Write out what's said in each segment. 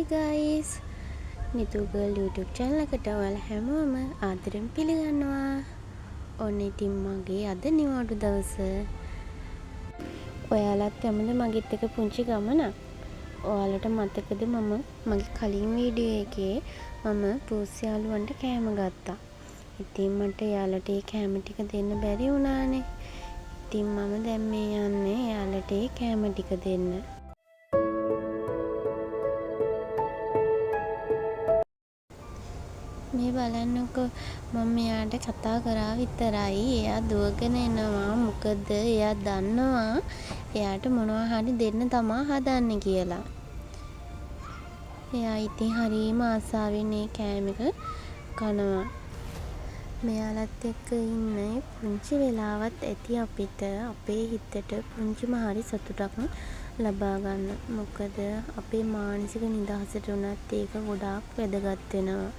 Hi guys, Nitu Girl YouTube channel එකට ඔයාලා හැමෝම ආදරෙන් පිළිගන්නවා. ඔන්න ඉතින් මගේ අද නිවාඩු දවස. ඔයාලත් කැමද මගෙත් එක්ක පුංචි ගමනක්? ඔයාලට මතකද මගේ කලින් වීඩියෝ එකේ මම පූස් යාළුවන්ට කෑම ගත්තා. ඉතින් මට එයාලට ඒ කෑම ටික දෙන්න බැරි වුණානේ. ඉතින් මම දැන් මේ යන්නේ එයාලට ඒ කෑම ටික දෙන්න. මේ බලන්නකෝ මම එයාට කතා කරා විතරයි එයා දුවගෙන එනවා මොකද එයා දන්නවා එයාට මොනවා හරි දෙන්න තමා හදන්නේ කියලා. එයා ඉතින් හරිම ආසාවෙන් මේ කෑම එක කනවා. මෙයාලත් එක්ක ඉන්න පුංචි වෙලාවත් ඇති අපිට අපේ හිතට පුංචිම හරි සතුටක් ලබා ගන්න. මොකද අපේ මානසික නිදහසට උනත් ඒක ගොඩාක් වැදගත් වෙනවා.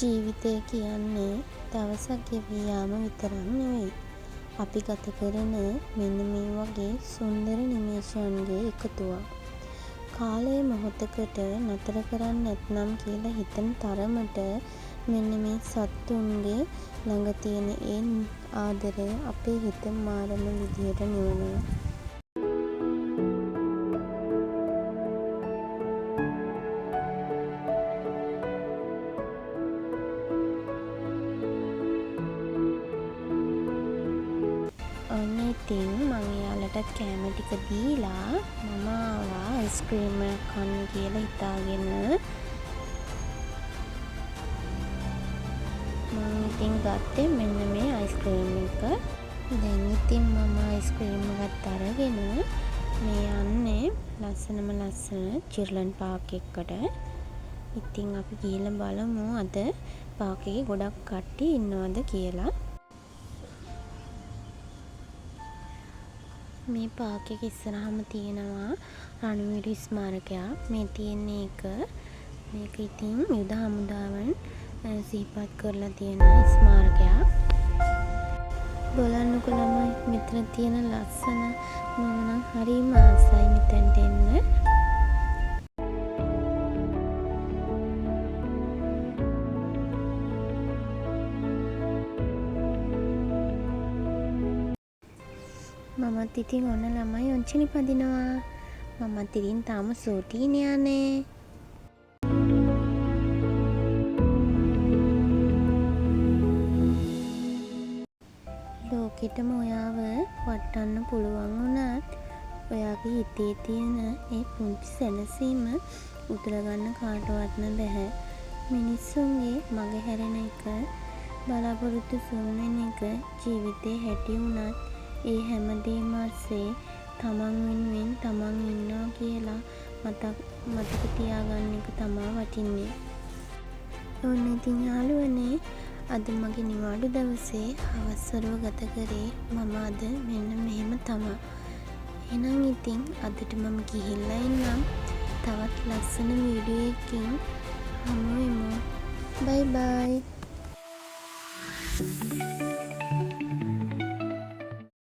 ජීවිතය කියන්නේ දවසක් ගෙවී යාම විතරක් නෙවෙයි. අපි ගත කරන මෙන්න මේ වගේ සුන්දර නිමේෂයන්ගේ එකතුවක්. කාලය මොහොතකට නතර කරන්න නැත්නම් කියලා හිතන තරමට මෙන්න මේ සත්තුන්ගේ ළඟ තියෙන ඒ ආදරය අපේ හිත මාරම විදියට නිවනවා. ඔන්න ඉතින් මම එයාලටත් කෑම ටික දීලා මම ආවා අයිස්ක්‍රීම් එකක් කන්න කියලා හිතාගෙන. මම ඉතින් ගත්තේ මෙන්න මේ අයිස්ක්‍රීම් එක. දැන් ඉතින් මම අයිස්ක්‍රීම් එකත් අරගෙන මේ යන්නේ ලස්සනම ලස්සන චිල්ඩ්‍රන් පාක් එකකට. ඉතින් අපි ගිහලා බලමු අද පාක් එකේ ගොඩක් කට්ටිය ඉන්නවද කියලා. මේ පාක් එක ඉස්සරහම තියෙනවා රණවීර ස්මාරකයක්. මේ තියෙන එක මේක ඉතින් යුද හමුදාවන් සිහිපත් කරලා තියෙන ස්මාරකයක්. බලන්නකො ළමයි මෙතන තියෙන ලස්සන මම නම් හරිම ආසයි මෙතනට එන්න. මමත් ඉතින් ඔන්න ළමයි ඔංචිනි පදිනවා. මමත් ඉතින් තාම සූටීන යන්නේ. ලෝකෙටම ඔයාව වටන්න පුළුවන් වුණත් ඔයාගේ හිතේ තියෙන ඒ පුංචි සැනසීම උදුරගන්න කාටවත්ම බැහැ. මිනිස්සුන්ගේ මග හැරෙන එක බලාපොරොත්තු සුන්වෙන එක ජීවිතේ හැටි වුණත් ඒ හැමදේම අස්සේ තමන් වෙනුවෙන් තමන් ඉන්නවා කියලා මතක තියාගන්න එක තමා වටින්නේ. ඔන්න ඉතින් යාළුවනේ අද මගේ නිවාඩු දවසේ හවස්වරුව ගත කරේ මම අද මෙන්න මෙහෙම තමා. එහෙනම් ඉතින් අදට මම ගිහිල්ලා එන්නම්. තවත් ලස්සන වීඩියෝ එකකින් හමු වෙමු. බයි බයි.